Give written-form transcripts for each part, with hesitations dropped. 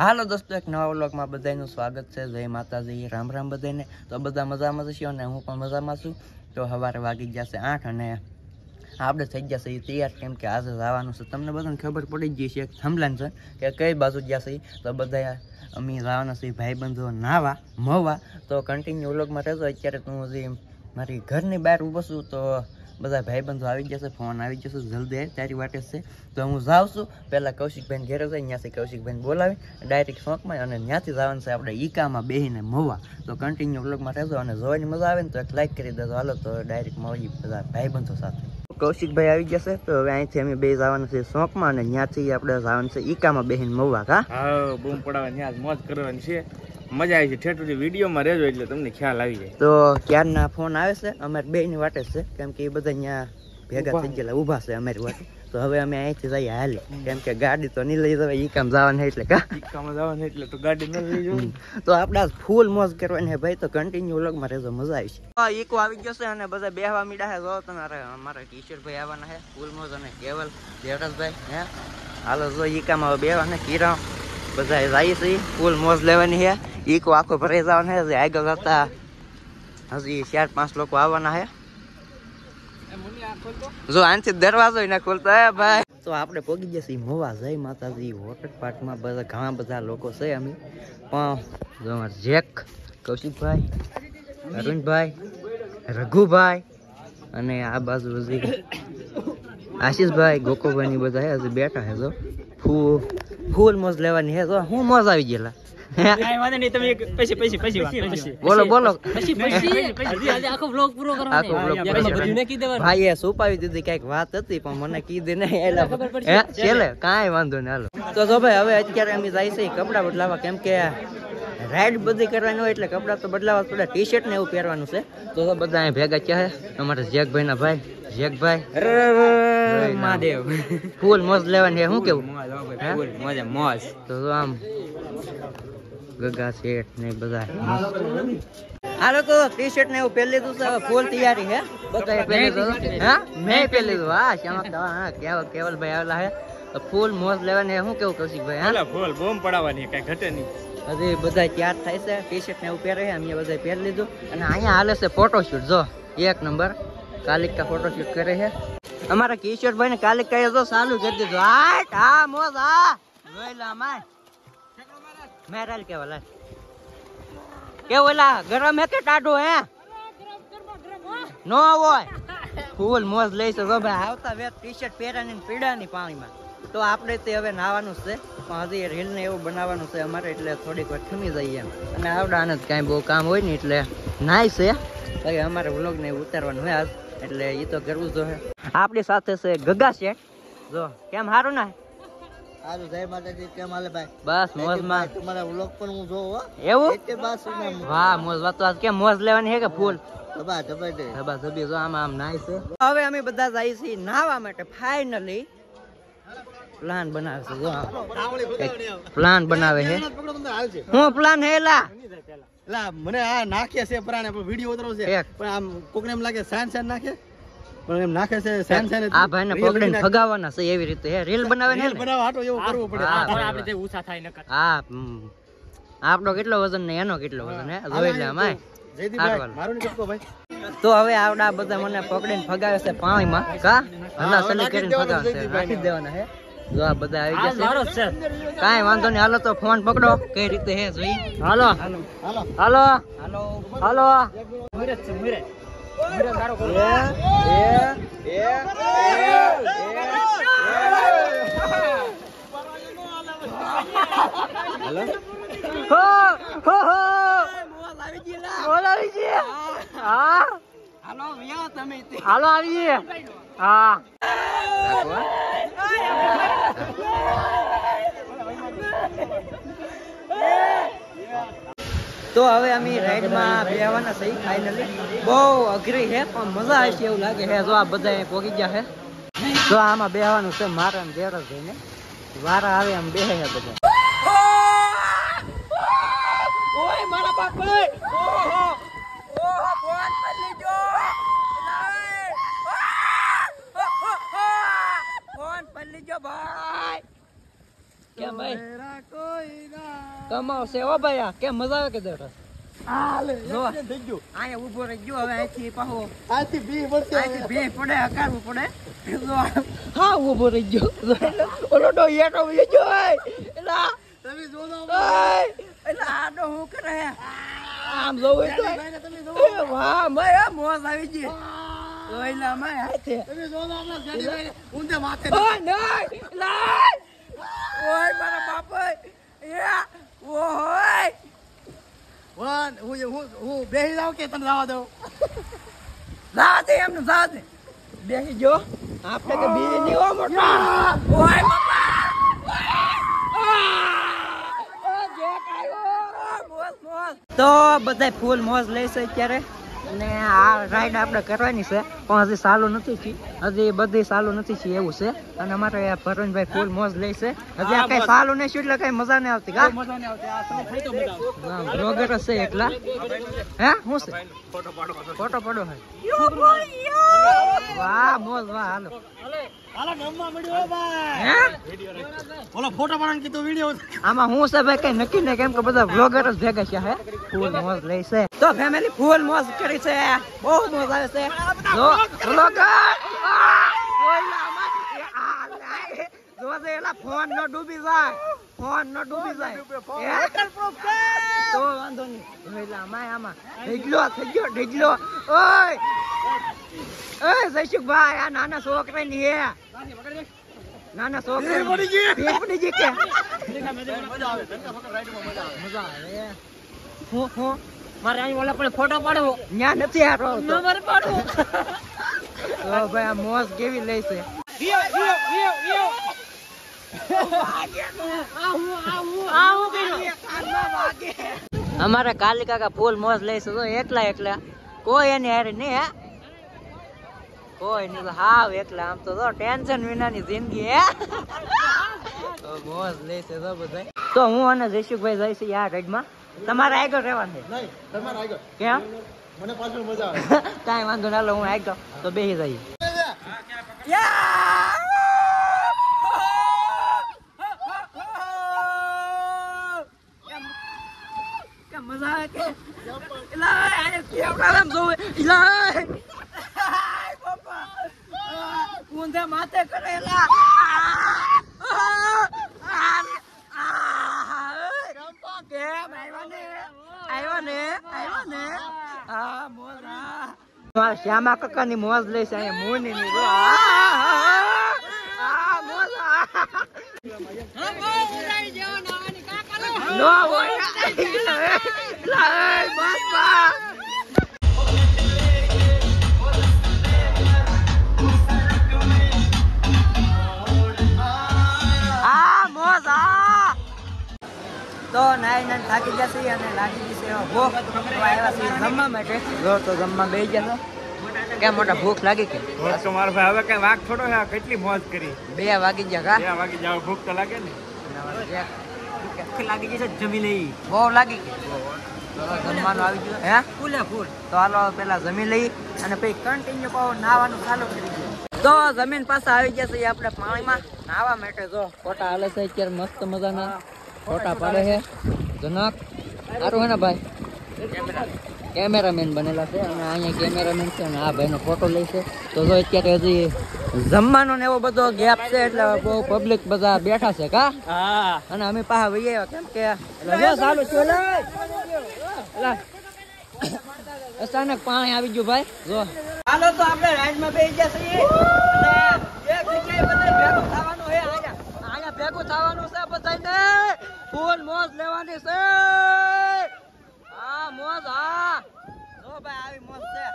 હાલો દોસ્તો, એક નવા વ્લોગમાં બધાનું સ્વાગત છે. જય માતાજી, રામ રામ બધાને. તો બધા મજામાં જશે અને હું પણ મજામાં છું. તો સવારે વાગી જશે 8 અને આપણે થઈ જશે એ તૈયાર, કેમ કે આજે જવાનું છે. તમને બધાને ખબર પડી ગઈ છે થંભલાન છે કે કઈ બાજુ જશે. તો બધા અમે જવાના છીએ ભાઈબંધો નાવા મવા. તો કન્ટિન્યુ વ્લોગમાં રહેજો. અત્યારે તું હજી મારી ઘરની બહાર ઊભો છું, તો બધા ભાઈબંધો આવી જશે, ફોન આવી જશે, જલ્દી તારી વાટે છે. તો હું જાઉં છું. પહેલાં કૌશિકભાઈને ઘેરે જાય, ત્યાંથી કૌશિકભાઈને બોલાવી ડાયરેક્ટ શોખમાં, અને ત્યાંથી જવાનું છે આપણે ઈકામાં બેહીને મવા. તો કન્ટિન્યુ વ્લોગમાં રહેજો અને જોવાની મજા આવે ને તો એક લાઈક કરી દેજો. હાલો તો ડાયરેક્ટ મળી બધા ભાઈબંધો સાથે. કૌશિકભાઈ આવી જશે, તો હવે અહીંથી અમે બે જવાનું છે શોખમાં, અને ત્યાંથી આપણે જવાનું છે ઈકામાં બેહીને મવા. હા, બૂમ પડાવવાની, ત્યાં મોજ કરવાની છે. મજા આવી છે. ઠેઠ વિડીયોમાં રહેજો એટલે તમને ખ્યાલ આવી જાય. તો ક્યારના ફોન આવે છે, અમારે બેની વાટે છે, કેમ કે એ બધા અહીંયા ભેગા થઈ ગયેલા ઊભા છે અમારી વાટે. તો હવે અમે અહીંથી જઈએ હાલે, કેમ કે ગાડી તો નહીં લઈ જવાય, ઈ કામ જવાનું એટલે ઈકામાં જવાનું એટલે તો ગાડી ન લઈ જવું. તો આપણે ફૂલ મોજ કરવાની ભાઈ. તો કન્ટિન્યુ વ્લોગમાં રહેજો, મજા આવી છે. ઈકો આવી ગયો છે અને બધા બેહવા મીડા છે. જો તમારે અમારા કિશોરભાઈ આવવાના છે, ફૂલ મોજ, અને કેવલ દેવરાજભાઈ હે. હાલો જો ઈકામાં બેહવાને કિરણ બધા જાય છે, ફૂલ મોજ લેવાની છે. ઈકો આખો ભરાઈ જવાનો છે. આગળ જતા હજી 4-5 લોકો આવવાના છે. જો આનથી દરવાજો ના ખોલતો હે ભાઈ. તો આપણે પહોંચી જશે મવા. જય માતાજી વોટર પાર્કમાં બધા ઘણા બધા લોકો છે. અમે પણ જો જેક, કૌશિકભાઈ, અરુણભાઈ, રઘુભાઈ, અને આ બાજુ હજી આશીષભાઈ, ગોકોભાઈ ની બધા હજી બેઠા છે. જો ફૂલ મોજ લેવાની છે. તો હું મોજ આવી ગયેલા. બોલો બોલો. ભાઈ સુપાવી દીધી, કઈક વાત હતી પણ મને કીધી નહીં. છેલ્લે કાંઈ વાંધો નહીં. હાલો તો જો ભાઈ, હવે અત્યારે અમે જાય છે કપડા બદલાવા, કેમ કે રાઈડ બધી કરવાની હોય એટલે કપડા તો બદલાવા પડે. ટી શર્ટ ને એવું પહેરવાનું છે. તો બધા અહીં ભેગા છે અમારા જેકભાઈ ના ભાઈ. જેકભાઈ મહાદેવ, ફૂલ મોજ લેવાની. શું કેવું? મોજ. તો આમ ગગા શેઠ ને બધા. હાલો તો ટી શર્ટ ને એવું પહેરી લીધું છે. હવે ફૂલ તૈયારી છે. બધા પહેરી લીધું. હા, મેં પહેરી લીધું. હા, કેવલભાઈ આવેલા છે. ફૂલ મોજ લેવાની. શું કેવું કૌશિકભાઈ? હા, ફૂલ બૂમ પડાવવાની, કઈ ઘટે નહીં. હજી બધા તૈયાર થાય છે. ટી શર્ટ ને એવું પહેરે છે. અમે બધા પહેરી લીધું. અને અહીંયા હાલે છે ફોટોશૂટ. જો 1 નંબર કાલિકા ફોટોશૂટ કરે છે અમારા કિશોરભાઈ ને. કાલિકા જો ચાલુ કરી દીધું. હા મોજ. હા જોઈ લો અમાર મેરાલ કેવલા કેવલા ગરમ હે કે ટાઢો હે? નો હોય. ફૂલ મોજ લઈશું. જો ભાઈ આવતા વેત ટી શર્ટ પહેરાની પીડાની પાણીમાં. તો આપણે તે હવે નાવાનું છે, પણ હજી રીલ ને એવું બનાવવાનું છે અમારે, એટલે થોડીક વાર થમી જઈએ એમ. અને આવડા આને કાંઈ બહુ કામ હોય ને એટલે નાય છે. બાકી અમારે વ્લોગ ને ઉતારવાનું હોય આજ, એટલે એ તો કરવું જોઈએ. આપણી સાથે છે ગગા શેઠ. જો કેમ હારું ના? હારું. જય માતાજી. કેમ હાલે ભાઈ? બસ મોજમાં. તમારા વ્લોગ પણ હું જોઉં હો. એવું? વાહ મોજ. વાત તો આજ કેમ મોજ લેવાની છે કે ફૂલ ધબા ધબી. જો આમ નાય છે. હવે અમે બધા જઈએ છીએ નાહવા માટે. ફાઇનલી પ્લાન બનાવે છે. જો પ્લાન બનાવે છે. હું પ્લાન હેલા મને આ નાખે છે પરાણે વિડિયો ઉતરો છે, પણ આમ કોકને એમ લાગે સાન નાખે, પણ એમ નાખે છે સાન. આ ભાઈને પકડીને ભગાવવાના છે એવી રીતે. હે રીલ બનાવે ને, બનાવવા હાટો એવું કરવું પડે. આપણે તે ઊંચા થાય નકર. હા, આપણો કેટલો વજન ને એનો કેટલો વજન હે જોઈ લે અમાય. મારું ની ચપકો ભાઈ. તો હવે આવડા બધા મને પકડીને ભગાવે છે પાણીમાં. કા હલા સલી કરીને ભગાવે છે. રાખી દેવાના હે. જો આ બધા આવી જશે. કાંઈ વાંધો નહીં. હાલો તો ફોન પકડો કઈ રીતે હે જોઈ. હાલો હાલો હાલો હાલો. મુરત છે મુરત. મુરત મારો કોલ. હાલો હો હો હો. મોલ આવી ગઈ. હા હાલો વ્યા તમે. હાલો આવી. હા તો હવે અમે રાઈડમાં બેહવાના છે. ફાઇનલી બહુ અઘરી છે પણ મજા આવશે એવું લાગે છે. જો આ બધા પોગી ગયા છે. તો આમાં બેહવાનું છે. મારા ને દેવરાજ ભાઈને વારા આવે આમ બેહે છે બધા. ઓય મારા બાપ ભાઈ. ઓહો ઓહો ફોન પર લીજો. ફોન પર લીજો ભાઈ. क्या भाई? मेरा कोई ना કમાવ છે ઓ ભાઈ આ કેમ મજા આવે કે દેખા હાલે જો. થઈ ગયું અહીંયા ઊભો રહી ગયો હવે અહીંથી પાહો આથી બી પડશે અહીંથી બે પડે હકારવું પડે જો હા ઊભો રહી ગયો ઓલો ડો યેટો વયો ગયો એલા તમે જોજો એલા આડો હું કરે આમ જોવું તો તમે એ વાહ માય મોજ આવી ગઈ ઓઈલા માય હાથે તમે જોજો આપણા જાડીભાઈ ઊંધે માથે ઓ નહીં લાય ઓય મારા બાપા એ ઓય વન હું બેહી જાવ કે તને જવા દઉં જા દે એમને જા દે બેસી જો આપણે કે બી ની ઓ મોટા ઓય બાપા તો બધા ફૂલ મોજ લેશે અત્યારે અને આ રાઈડ આપણે કરવાની છે પણ હજી ચાલુ નથી થઈ હજી બધી ચાલુ નથી થઈ એવું છે અને અમારે ભરણભાઈ ફૂલ મોજ લેશે હજી આ કઈ ચાલુ નહીં છું એટલે કઈ મજા નહીં આવતી કા મજા નહીં આવતી આ સમય થઈ તો મજા આવે બ્લોગર છે એટલા હે શું છે ફોટો પડો હે વાહ મોજ વાહ હાલો હાલો નમવા મળ્યો ભાઈ હે ઓલો ફોટો પાડવાનું કીધું વિડિયો આમાં હું છે ભાઈ કઈ નક્કી નહીં કેમ કે બધા બ્લોગર જ ભેગા છે હે ફૂલ મોજ લેશે તો ફેમિલી ફૂલ મોજ કરી છે બહુ મોજ આવે છે જો બ્લોગર એલા ફોન નો ડૂબી જાય ફોન નો ડૂબી જાય તો વાંધો નહીં એલા આમાં ઢીગલો ઓય ઓય જયસુખભાઈ આ નાના છોકરાની હે નાના છોકરા પડી ગઈ કે મજા આવે હું મારે અહીં ઓલા પણ ફોટો પાડવો ન્યા નથી હારો મારે પાડવો તો ભાઈ આ મોજ કેવી લેશે અમારે કાલી કાકા ફૂલ મોજ લેશે તો એકલા કોઈ એની હારે નહીં હે કોઈ નહીં તો હાવ એકલા આમ તો ટેન્શન વિનાની જિંદગી હે મોજ લેશે તો બધા તો હું અને જયસુખભાઈ જઈશ આ રાઈડમાં તમારે આગળ રહેવાનું છે નહીં તમારે આગળ કેમ મને પાછળ મજા આવે કાંઈ વાંધો ના લો હું આગળ તો બેસી જઈએ મજા આવે કે ઊંધે માથે કરેલા શ્યામા કાકા ની મોજ લઈશ અહીંયા મોની ની તો નાઈ થાકી જશે અને લાગી જશે ભૂખ આવ્યા છે જમવા માટે જો તો જમવા બેસી જશો કેમ મોટા ભૂખ લાગી કે મારો ભાઈ હવે કઈ વાગ થોડો છે કેટલી મોજ કરી 2 વાગી ગયા કા 2 વાગી જાવ ભૂખ તો લાગે ને લાગી જશે જમી લઈ બહુ લાગી ગઈ જમવાનું આવી ગયું હે ફૂલ તો હાલો પેલા જમી લઈ અને પછી કન્ટિન્યુ પાવ નાવાનું ચાલુ કરી દઈએ તો જમીન પાસે આવી જશે આપણે પાણીમાં નાવા માટે જો ફોટા હાલે છે અત્યારે મસ્ત મજાના ફોટા પાડે છે જનક સારું હે ને ભાઈ કેમેરામેન બનેલા છે અને અહીંયા કેમેરામેન છે અને આ ભાઈનો ફોટો લે છે તો જો અત્યારે હજી જમવાનો ને એવો બધો ગેપ છે એટલે બહુ પબ્લિક બધા બેઠા છે કા અને અમે પાછા વહી આવ્યા કેમ કે ચાલુ છે અચાનક પાણી આવી ગયું ભાઈ જો હાલો તો આપણે રાઈડમાં બેસી જશે એક જગ્યાએ બધે ભેગું થવાનું છે અહીંયા ભેગું થવાનું છે બધાને ફૂલ મોજ લેવાની છે હા મોજ હા જો ભાઈ આવી મોજ છે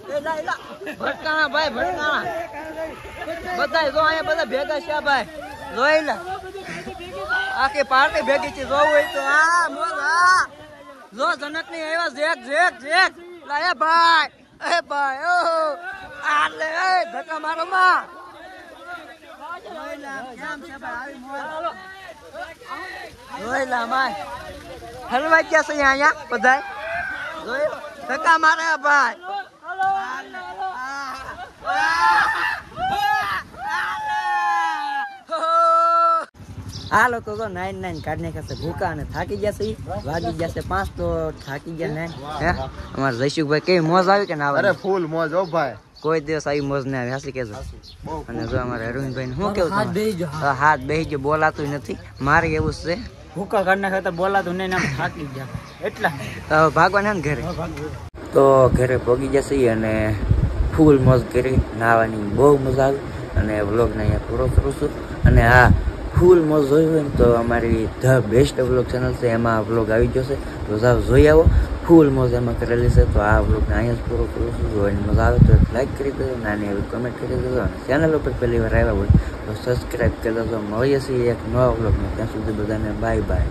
ભટકાણા ભાઈ ભટકાણા બધા જો અહીંયા બધા ભેગા છે ભાઈ જોઈ લે આખી પાર્ટી ભેગી છે જોવું હોય તો હા મોજ હા જો જનક ની આવ્યા જેક લાય ભાઈ એ ભાઈ ઓ આ લે ધક્કા મારો માં જોઈલા માય હલવા ગયા છે અહીંયા બધા જોઈ ધક્કા મારે ભાઈ હાલો તો 9 કાઢ નાખ્યા છે ભૂકા અને થાકી ગયા છે ઈ. વાગી ગયા છે 5 તો થાકી ગયા ને હે અમાર જયસુખભાઈ કેવી મોજ આવી કે ના આવે? ફૂલ મોજ હો ભાઈ, કોઈ દિવસ આવી મોજ ના આવી, હાસી કેજો. અને જો અમારે અરવિંદભાઈ શું કેવું હાથ બેહી ગયો, બોલાતું નથી. મારે એવું જ છે, ભૂકા કાઢ નાખ્યા તો બોલાતું નહીં, આમ થાકી ગયા એટલા. તો ભાગવાના ને ઘરે. તો ઘરે પહોંચી જશે અને ફૂલ મોજ કરી, નાહવાની બહુ મજા આવી. અને વ્લોગને અહીંયા પૂરો કરું છું. અને હા, ફૂલ મોજ જોઈ હોય ને તો અમારી ધ બેસ્ટ વ્લોગ ચેનલ છે, એમાં વ્લોગ આવી જશે. તો જાઓ જોઈ આવો, ફૂલ મોજ એમાં કરેલી છે. તો આ વ્લોગને અહીંયા જ પૂરો કરું છું. જોઈને મજા આવે તો લાઈક કરી દેજો, નાની એવી કમેન્ટ કરી દેજો. અને ચેનલ ઉપર પહેલી વાર આવ્યા હોય તો સબસ્ક્રાઈબ કરી દેજો. મળીએ છીએ એક નવા વ્લોગમાં. ત્યાં સુધી બધાને બાય બાય.